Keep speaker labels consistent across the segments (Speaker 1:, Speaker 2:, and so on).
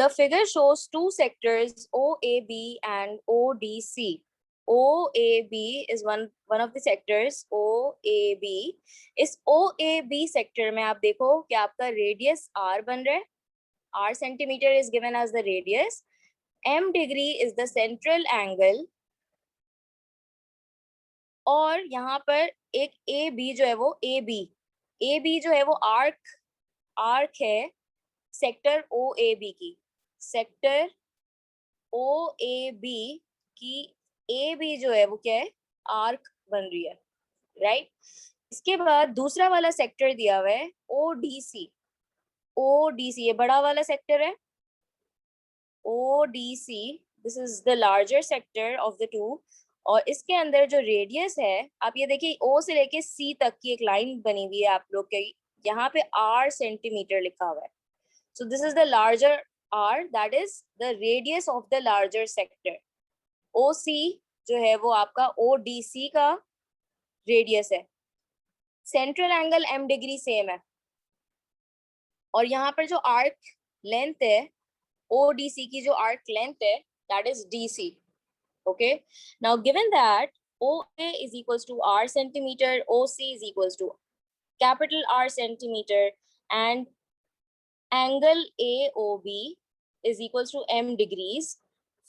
Speaker 1: The figure shows two sectors OAB and ODC. OAB is one of the sectors. OAB, इस OAB sector में आप देखो कि आपका radius R बन रहा है. R centimeter is given as the radius. M degree is the central angle. और यहाँ पर एक AB जो है वो AB जो है वो arc है सेक्टर OAB की. सेक्टर OAB की AB जो है वो क्या है, आर्क बन रही है, राइट. इसके बाद दूसरा वाला सेक्टर दिया हुआ है ODC. ये बड़ा वाला सेक्टर है. ODC, this is the larger sector of the two. और इसके अंदर जो रेडियस है, आप ये देखिए O से लेके C तक की एक लाइन बनी हुई है आप लोग के, यहाँ पे R सेंटीमीटर लिखा हुआ है. So this is the larger R, that is the radius of the larger sector. OC जो है वो आपका ODC का रेडियस है. Central angle M degree same है. और यहाँ पर जो आर्क लेंथ है ODC की, जो आर्क लेंथ है, that is DC. Okay. Now given that OA is equals to R centimeter, OC is equals to capital R centimeter, and angle AOB is equals to M degrees,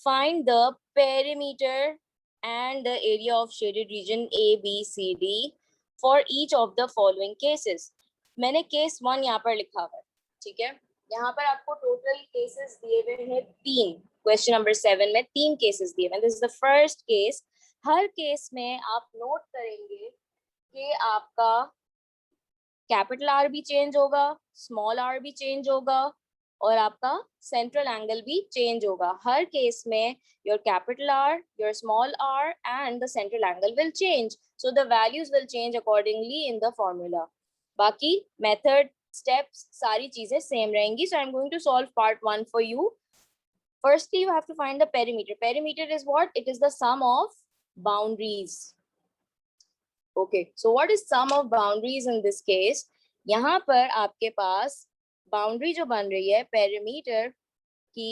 Speaker 1: find the perimeter and the area of shaded region ABCD for each of the following cases. मैंने case 1 यहाँ पर लिखा हुआ है, ठीक है. यहाँ पर आपको टोटल केसेस दिए हुए हैं 3. क्वेश्चन नंबर 7 में 3 केसेस दिए हुए हैं. This is the first case. हर केस में आप नोट करेंगे कि आपका कैपिटल आर भी चेंज होगा, स्मॉल आर भी चेंज होगा, और आपका सेंट्रल एंगल भी चेंज होगा. हर केस में your capital R, your small R and the central angle will change. So the values will change accordingly in the formula. बाकी मेथड, स्टेप्स, सारी चीजें सेम रहेंगी. So I am going to solve part 1 for you. Firstly you have to find the perimeter. Perimeter is what? It is the sum of boundaries. Okay, so what is sum of boundaries in this case? यहाँ पर आपके पास boundary जो बन रही है perimeter की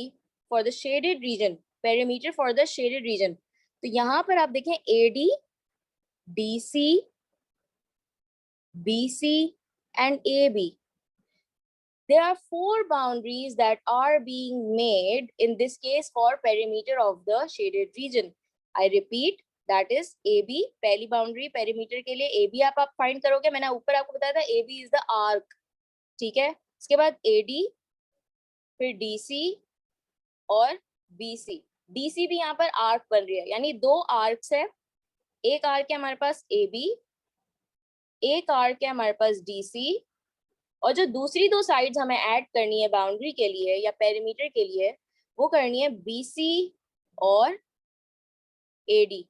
Speaker 1: for the shaded region, perimeter for the shaded region. तो यहाँ पर आप देखें AD, DC, BC and AB. There are 4 boundaries that are being made in this case for perimeter of the shaded region. I repeat, that is AB, पहली boundary perimeter के लिए AB आप find करोगे. मैंने ऊपर आपको बताया था AB is the arc, ठीक है. इसके बाद AD, फिर DC और BC. DC भी यहाँ पर आर्क बन रही है, यानी 2 आर्क्स है. एक आर्क है हमारे पास AB, एक आर्क है हमारे पास DC, और जो दूसरी 2 साइड्स हमें ऐड करनी है बाउंड्री के लिए या पेरीमीटर के लिए, वो करनी है BC और AD.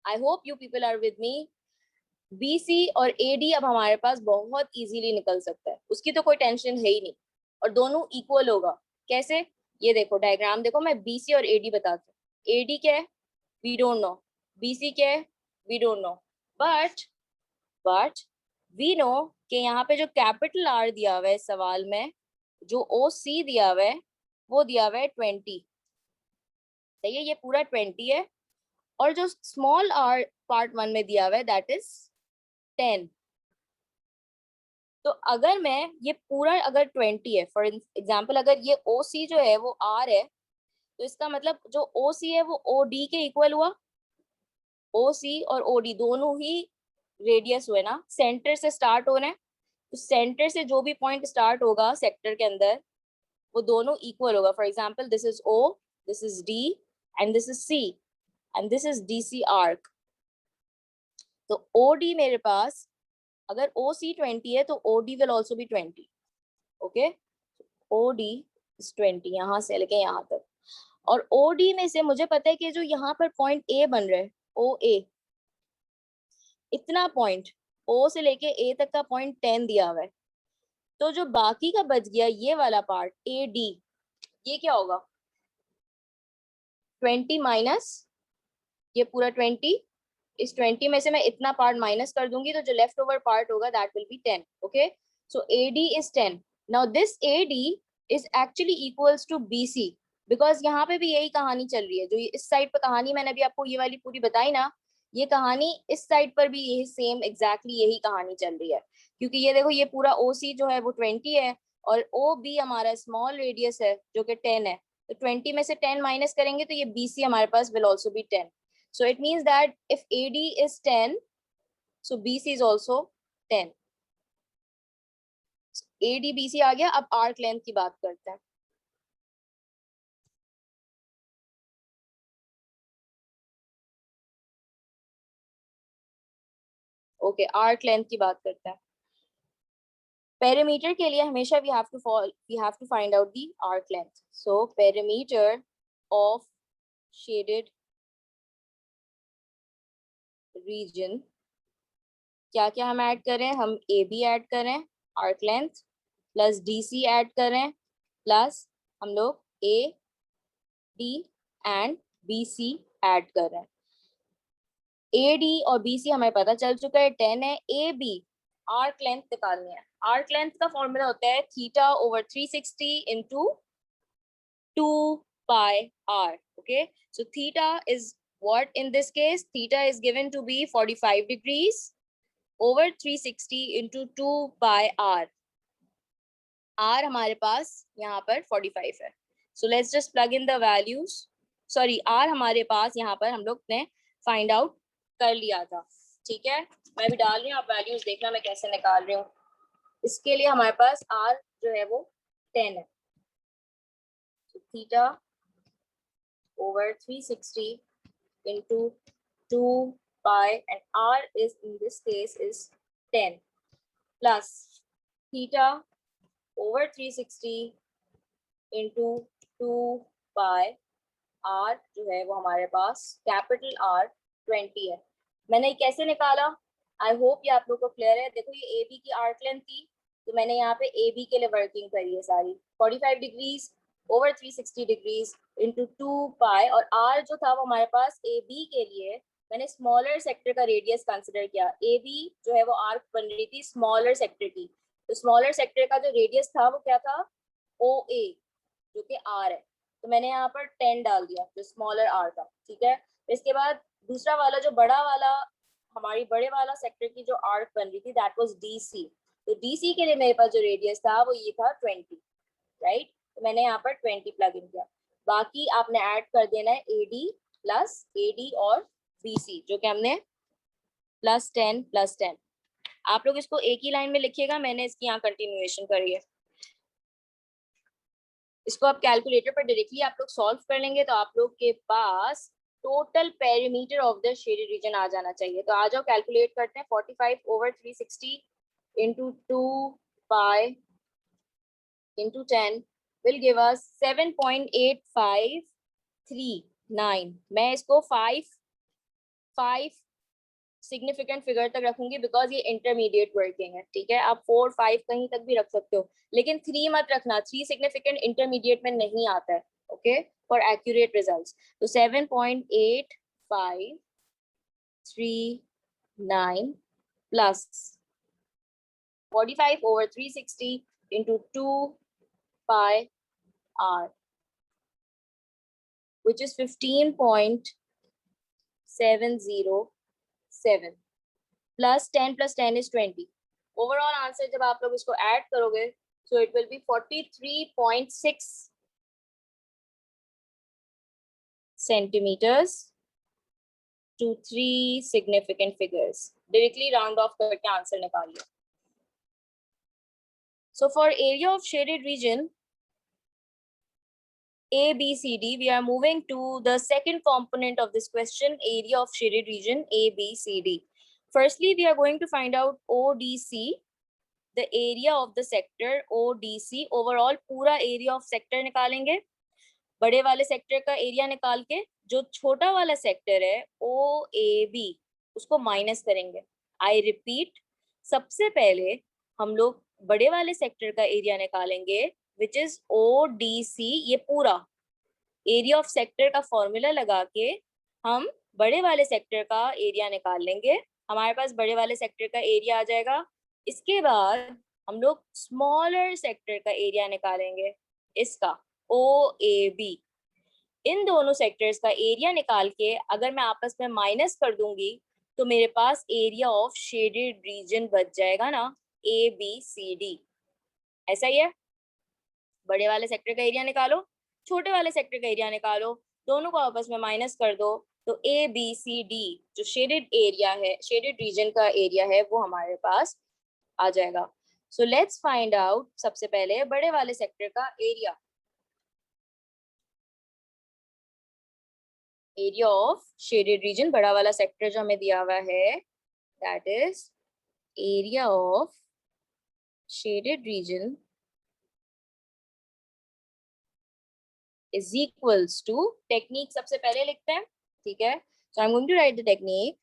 Speaker 1: I hope you people are with me. BC और AD अब हमारे पास बहुत इजीली निकल सकता है, उसकी तो कोई टेंशन है ही नहीं, और दोनों इक्वल होगा. कैसे? ये देखो डायग्राम देखो, मैं BC और AD बताती हूँ. AD क्या है? We don't know. BC क्या है? We don't know. But we know कि यहाँ पे जो कैपिटल R दिया हुआ है सवाल में, जो OC दिया हुआ है वो दिया हुआ है 20. सही है, ये पूरा 20 है. और जो स्मॉल r पार्ट 1 में दिया हुआ है दैट इज 10. तो अगर मैं ये पूरा अगर 20 है, फॉर एग्जांपल अगर ये OC जो है वो R है, तो इसका मतलब जो OC है वो OD के इक्वल हुआ. OC और OD दोनों ही रेडियस हुए ना, सेंटर से स्टार्ट हो रहे हैं. तो सेंटर से जो भी पॉइंट स्टार्ट होगा सेक्टर के अंदर, वो दोनों इक्वल होगा. For example this is O, this is D and this is C. And this is DC arc. तो OD मेरे पास अगर OC 20 है तो OD will also be 20. Okay? OD is 20 यहाँ से लेके यहाँ तक. और OD में से मुझे पता है कि जो यहाँ पर पॉइंट A बन रहा है, OA, इतना पॉइंट O से लेके A तक का पॉइंट 10 दिया हुआ है. तो जो बाकी का बच गया ये वाला पार्ट AD, ये क्या होगा? 20 माइनस ये पूरा 20. इस 20 में से मैं इतना पार्ट माइनस कर दूंगी, तो जो लेफ्ट ओवर पार्ट होगा that will be 10. Okay, so AD is 10. Now this AD is actually equals to BC, because यहाँ पे भी यही कहानी चल रही है। जो इस साइड पर कहानी मैंने अभी आपको ये वाली पूरी बताई ना, ये कहानी इस साइड पर भी यही सेम एग्जैक्टली यही कहानी चल रही है। क्योंकि ये देखो, ये पूरा OC जो है वो 20 है, और OB हमारा स्मॉल रेडियस है जो कि 10 है। तो 20 में से 10 माइनस करेंगे तो ये BC हमारे पास will also be 10। So it means that if AD is 10, so BC is also 10। ADBC आ गया। अब आर्क लेंथ की बात करते हैं। ओके, आर्क लेंथ की बात करते हैं। पेरीमीटर के लिए हमेशा we have to find out the arc length. So perimeter of shaded region, क्या क्या हम ऐड करें? हम AB ऐड करें, arc length plus DC add करें, प्लस हम लोग AD एंड BC ऐड करें। AD और BC हमें पता चल चुका है 10 है। AB आर्क लेंथ निकालनी है। आर्क लेंथ का फॉर्मूला होता है theta over 360 into 2 pi r. Okay, so theta is what in this case? Theta is given to be 45 degrees over 360 into 2 pi r. R हमारे पास यहाँ पर 45 है। So let's just plug in the values. Sorry, R हमारे पास यहाँ पर हम लोग ने find out कर लिया था। ठीक है, मैं भी डाल रही हूँ, आप वैल्यूज देखना मैं कैसे निकाल रही हूँ। इसके लिए हमारे पास R जो है वो 10 है। So theta over 360 into 2 pi, and R is in this case is 10, plus theta over 360 into 2 pi, R जो है वो हमारे पास कैपिटल R 20 है। मैंने कैसे निकाला? आई होप ये आप लोग को क्लियर है। देखो, ये AB की आर्क लेंथ थी, तो मैंने यहाँ पे AB के लिए वर्किंग करी है सारी। 45 डिग्रीज ओवर 360 डिग्रीज इंटू 2 पाई, और R जो था वो हमारे पास AB के लिए मैंने स्मॉलर सेक्टर का रेडियस कंसिडर किया। AB जो है वो आर्क बन रही थी स्मॉलर सेक्टर की, तो स्मॉलर सेक्टर का जो रेडियस था वो क्या था? OA, जो कि R है। तो मैंने यहाँ पर 10 डाल दिया जो स्मॉलर R था। ठीक है, इसके बाद दूसरा वाला जो बड़ा वाला, हमारी बड़े वाला सेक्टर की जो आर्क बन रही थी, दैट वाज DC। तो DC के लिए मेरे पास जो रेडियस था वो ये था 20, राइट? तो मैंने यहाँ पर 20 प्लग इन किया। बाकी आपने ऐड कर देना है AD प्लस AD और BC, जो कि हमने प्लस 10 प्लस 10। आप लोग इसको एक ही लाइन में लिखिएगा, मैंने इसकी यहाँ कंटिन्यूएशन करी है। इसको आप कैलकुलेटर पर डायरेक्टली आप लोग सॉल्व कर लेंगे तो आप लोग के पास total perimeter of the shaded region आ जाना चाहिए। तो आ जाओ कैलकुलेट करते हैं। 45 over 360 into 2 pi into 10 will give us 7.8539। मैं इसको 5 सिग्निफिकेंट फिगर तक रखूंगी बिकॉज ये इंटरमीडिएट वर्किंग है। ठीक है, आप 4 5 कहीं तक भी रख सकते हो, लेकिन 3 मत रखना। 3 सिग्निफिकेंट इंटरमीडिएट में नहीं आता है। Okay, for accurate results. तो 7.8539 plus 45 over 360 into 2 pi r, which is 15.707 plus 10 plus 10 is 20. Overall answer जब आप लोग इसको ऐड करोगे, so it will be 43.6 centimeters to 3 significant figures. Directly round off करके आंसर निकालिए। So for area of shaded region A, B, C, D, we are moving to the second component of this question, area of shaded region A, B, C, D. Firstly, we are going to find out ODC, the area of the sector ODC. Overall पूरा area of sector निकालेंगे। बड़े वाले sector का area निकाल के जो छोटा वाला सेक्टर है OAB उसको माइनस करेंगे। आई रिपीट, सबसे पहले हम लोग बड़े वाले सेक्टर का एरिया निकालेंगे विच इज ODC। ये पूरा एरिया ऑफ सेक्टर का फॉर्मूला लगा के हम बड़े वाले सेक्टर का एरिया निकाल लेंगे। हमारे पास बड़े वाले सेक्टर का एरिया आ जाएगा। इसके बाद हम लोग स्मॉलर सेक्टर का एरिया निकालेंगे। इसका OAB, इन दोनों सेक्टर्स का एरिया निकाल के अगर मैं आपस में माइनस कर दूंगी तो मेरे पास एरिया ऑफ शेडेड रीजन बच जाएगा ना, ABCD। ऐसा ही है, बड़े वाले सेक्टर का एरिया निकालो, छोटे वाले सेक्टर का एरिया निकालो, दोनों को आपस में माइनस कर दो तो ABCD जो शेडेड एरिया है, शेडेड रीजन का एरिया है, वो हमारे पास आ जाएगा। सो लेट्स फाइंड आउट सबसे पहले बड़े वाले सेक्टर का area. Area of shaded region, बड़ा वाला सेक्टर जो हमें दिया हुआ है, that is area of shaded region is equals to, technique सबसे पहले लिखते हैं, ठीक है। So I am going to write the technique,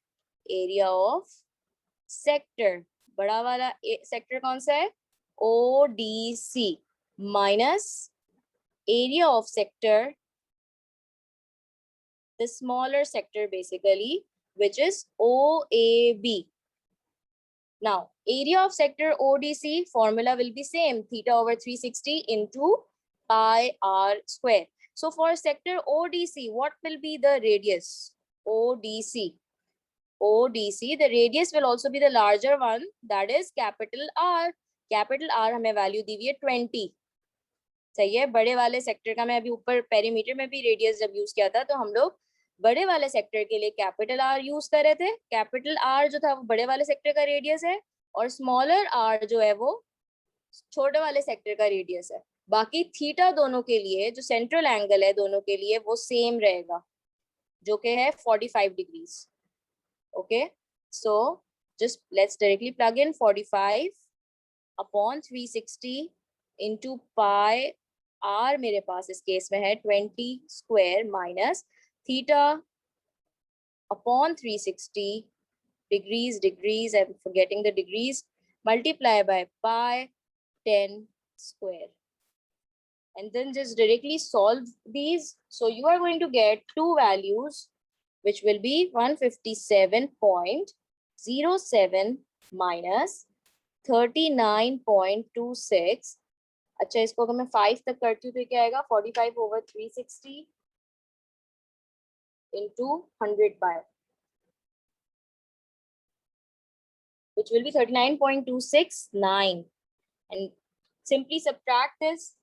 Speaker 1: area of sector, बड़ा वाला सेक्टर कौन सा है, ODC, minus area of sector, the smaller sector basically, which is OAB. Now, area of sector ODC formula will be same, theta over 360 into pi r square. So for sector ODC, what will be the radius? ODC. ODC, the radius will also be the larger one, that is capital R. Capital R हमें value दी हुई है 20. सही है, बड़े वाले sector का मैं अभी ऊपर पेरीमीटर में भी रेडियस जब यूज किया था तो हम लोग बड़े वाले सेक्टर के लिए कैपिटल R यूज कर रहे थे। कैपिटल R जो था वो बड़े वाले सेक्टर का रेडियस है और स्मॉलर r जो है वो छोटे वाले सेक्टर का रेडियस है। बाकी थीटा दोनों के लिए जो सेंट्रल एंगल है दोनों के लिए वो सेम रहेगा, जो कि है 45 degrees. Okay, so just let's directly plug in 45 upon 360 into pi r मेरे पास इस केस में है 20 square minus theta upon 360 degrees, I'm forgetting the degrees, multiply by pi 10 square, and then just directly solve these. So you are going to get two values which will be 157.07 minus 39.26. अच्छा, इसको अगर मैं 5 तक करती हूँ तो क्या आएगा, 45 over 360 into 100 by, which will be 39.269, and simply subtract this,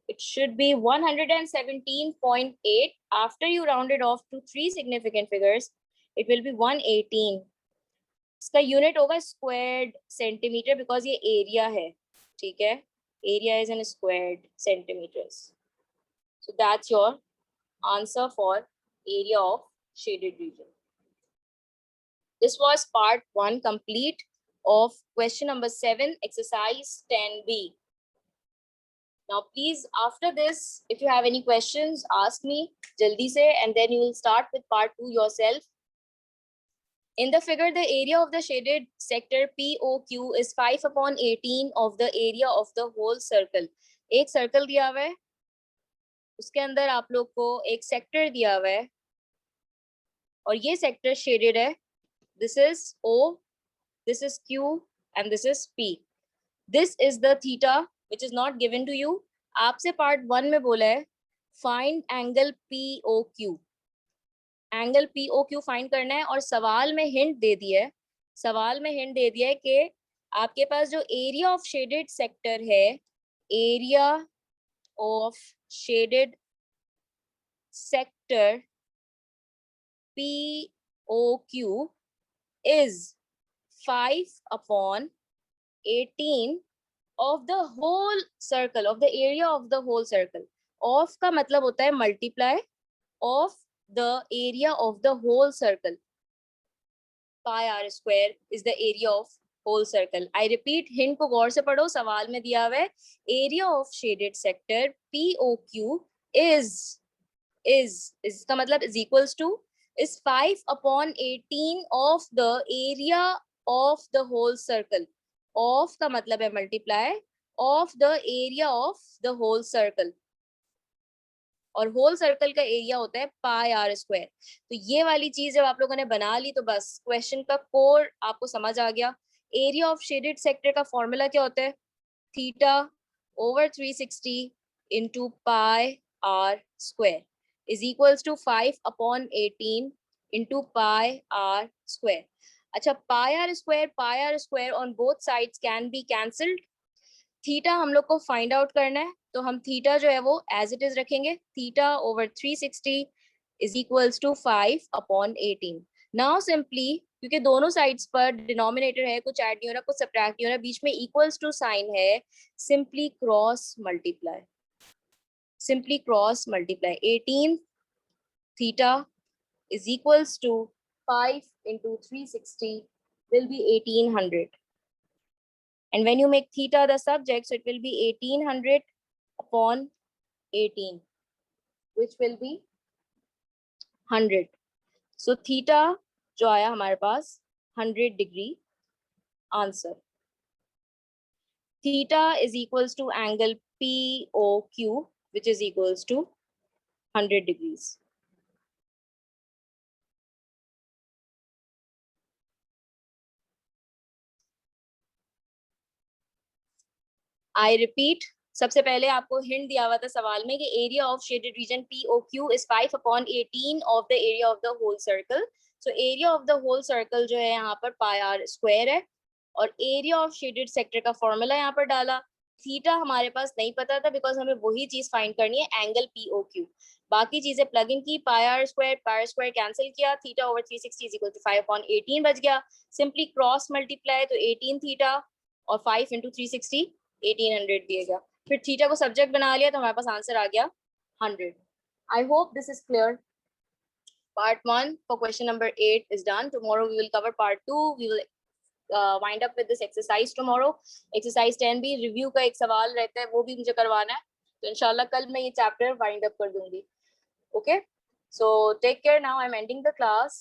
Speaker 1: it should be 117.8. After you round it off to 3 significant figures, it will be 118. इसका यूनिट होगा स्क्वायर्ड सेंटीमीटर, बिकॉज ये एरिया है, ठीक है, area is in squared centimetres. So that's your answer for area of shaded region. This was part 1 complete of question number 7, exercise 10B. Now please, after this, if you have any questions, ask me jaldi se, and then you will start with part 2 yourself. In the figure, the area of the shaded sector POQ is 5 upon 18 of the area of the whole circle. एक circle दिया हुआ है, उसके अंदर आप लोग को एक सेक्टर दिया हुआ है और ये सेक्टर शेडेड है. This is O, this is Q, and this is P. This is the theta which is not given to you. आपसे पार्ट 1 में बोला है find angle POQ. Angle POQ find करना है और सवाल में हिंट दे दिया है, सवाल में हिंट दे दिया है कि आपके पास जो एरिया ऑफ शेडेड सेक्टर है, area of shaded sector POQ is 5 upon 18 of the whole circle, of the area of the whole circle. Of का मतलब होता है multiply of the area of the whole circle. Pi r square is the area of whole circle. I repeat, hint को गौर से पढ़ो, सवाल में दिया हुआ है area of shaded sector POQ is इसका मतलब is equals to is 5 upon 18 of the area of the whole circle. Of का मतलब है multiply of the area of the whole circle, और होल सर्कल का एरिया होता है पाई आर स्क्वायर. तो ये वाली चीज जब आप लोगों ने बना ली तो बस क्वेश्चन का कोर आपको समझ आ गया. एरिया ऑफ शेडेड सेक्टर का फॉर्मूला क्या होता है, theta over 360 into pi r square is equals to 5/18 into pi r square. अच्छा, pi r square on both sides can be cancelled. Theta हम लोग को फाइंड आउट करना है, तो हम थीटा जो है वो एज इट इज रखेंगे. Theta over 360 is equals to 5/18. Now simply, क्योंकि दोनों साइड्स पर डिनोमिनेटर है, कुछ ऐड नहीं हो रहा, कुछ सब्ट्रैक्ट नहीं हो रहा, बीच में इक्वल्स टू साइन है, simply cross multiply. Simply cross multiply. 18 theta is equals to 5 into 360 will be 1800. And when you make theta the subject, so it will be 1800 upon 18, which will be 100. So theta जो आया हमारे पास 100 degree answer. Theta is equals to angle POQ, which is equals to 100 degrees. I repeat, सबसे पहले आपको hint दिया हुआ था सवाल में कि area of shaded region POQ is 5/18 of the area of the whole circle. So area of the whole circle जो है यहाँ पर पाई आर स्क्वायर है, और एरिया ऑफ शेडेड सेक्टर का फॉर्मूला यहाँ पर डाला. थीटा हमारे पास नहीं पता था बिकॉज हमें वही चीज फाइंड करनी है, एंगल POQ. बाकी चीजें प्लग इन की, पाई आर स्क्वायर कैंसिल किया, theta over 360 is equal to 5/18 बच गया. सिंपली क्रॉस मल्टीप्लाई, तो 18 थीटा और 5 into 360 1800 दिया गया. फिर थीटा को सब्जेक्ट बना लिया, तो हमारे पास आंसर आ गया 100. I hope this is clear. Part 1 for question number 8 is done. Tomorrow we will cover part 2. We will wind up with this exercise tomorrow. Exercise 10 भी review का एक सवाल रहता है, वो भी मुझे करवाना है, तो इंशाल्लाह कल मैं ये chapter wind up कर दूंगी. Okay, so take care now. I'm ending the class.